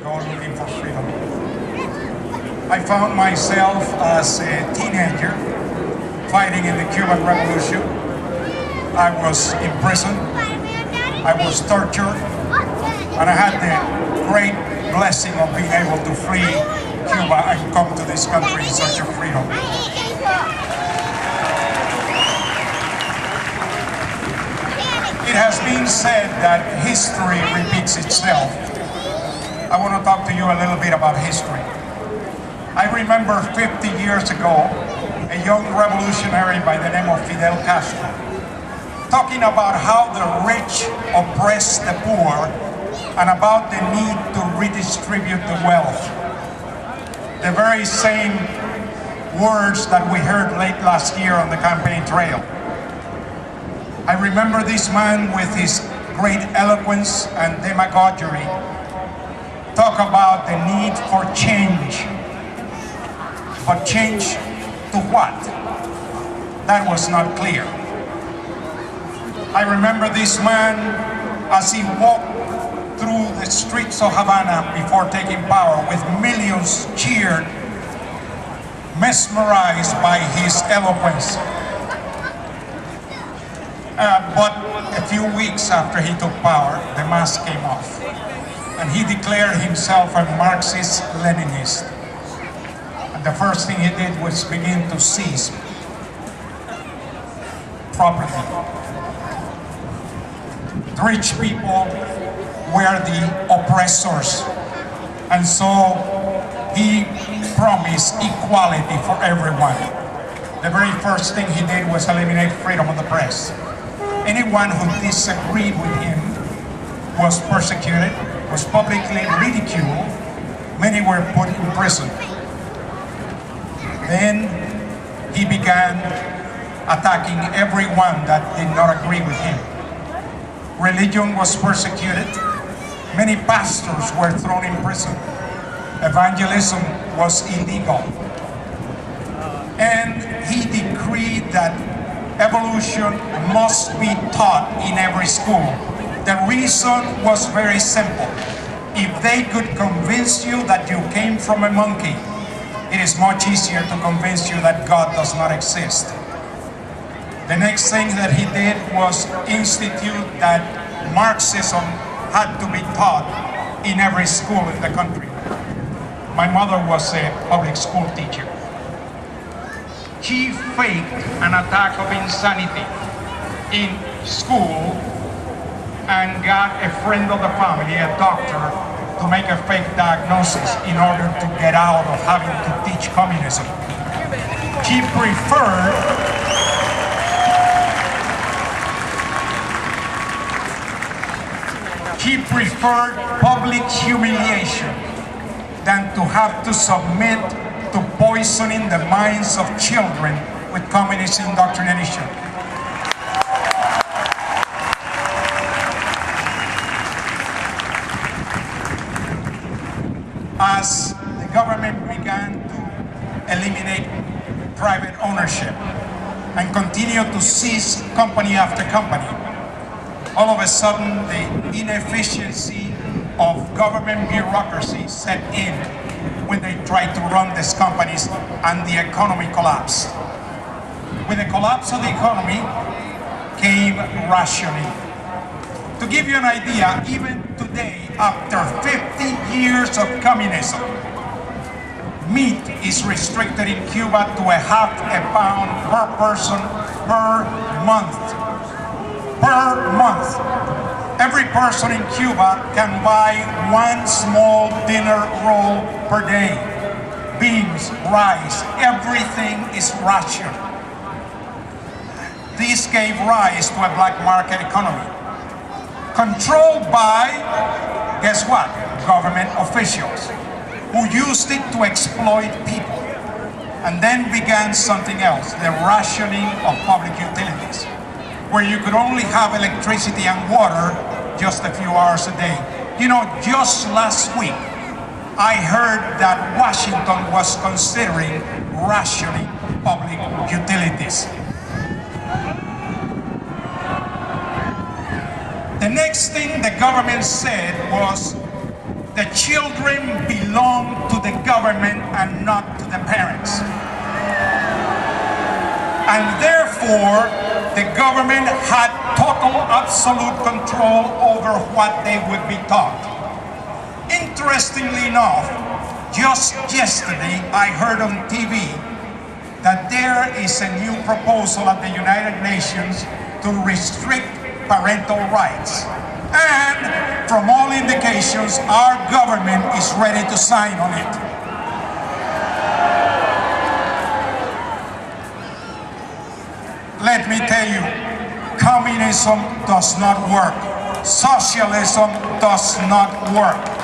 ago looking for freedom. I found myself as a teenager fighting in the Cuban Revolution. I was imprisoned, I was tortured, and I had the great blessing of being able to flee Cuba and come to this country in search of freedom. It has been said that history repeats itself. I want to talk to you a little bit about history. I remember 50 years ago, a young revolutionary by the name of Fidel Castro talking about how the rich oppress the poor and about the need to redistribute the wealth. The very same words that we heard late last year on the campaign trail. I remember this man with his great eloquence and demagoguery talk about the need for change. But change to what? That was not clear. I remember this man as he walked through the streets of Havana before taking power, with millions cheered, mesmerized by his eloquence. But a few weeks after he took power, the mask came off, and he declared himself a Marxist-Leninist. And the first thing he did was begin to seize property. The rich people were the oppressors, and so he promised equality for everyone. The very first thing he did was eliminate freedom of the press. Anyone who disagreed with him was persecuted, was publicly ridiculed, many were put in prison. Then he began attacking everyone that did not agree with him. Religion was persecuted. Many pastors were thrown in prison. Evangelism was illegal. And he decreed that evolution must be taught in every school. The reason was very simple. If they could convince you that you came from a monkey, it is much easier to convince you that God does not exist. The next thing that he did was institute that Marxism had to be taught in every school in the country. My mother was a public school teacher. She faked an attack of insanity in school and got a friend of the family, a doctor, to make a fake diagnosis in order to get out of having to teach communism. She preferred public humiliation than to have to submit to poisoning the minds of children with communist indoctrination. As the government began to eliminate private ownership and continue to seize company after company, all of a sudden the inefficiency of government bureaucracy set in when they tried to run these companies, and the economy collapsed. With the collapse of the economy came rationing. To give you an idea, even today, after 50 years of communism, meat is restricted in Cuba to a half a pound per person per month. Per month. Every person in Cuba can buy one small dinner roll per day. Beans, rice, everything is rationed. This gave rise to a black market economy, controlled by, guess what? Government officials, who used it to exploit people. And then began something else, the rationing of public utilities, where you could only have electricity and water just a few hours a day. You know, just last week, I heard that Washington was considering rationing public utilities. The next thing the government said was, the children belong to the government and not to the parents. And therefore, the government had total, absolute control over what they would be taught. Interestingly enough, just yesterday, I heard on TV that there is a new proposal at the United Nations to restrict parental rights. And from all indications, our government is ready to sign on it. Let me tell you, communism does not work. Socialism does not work.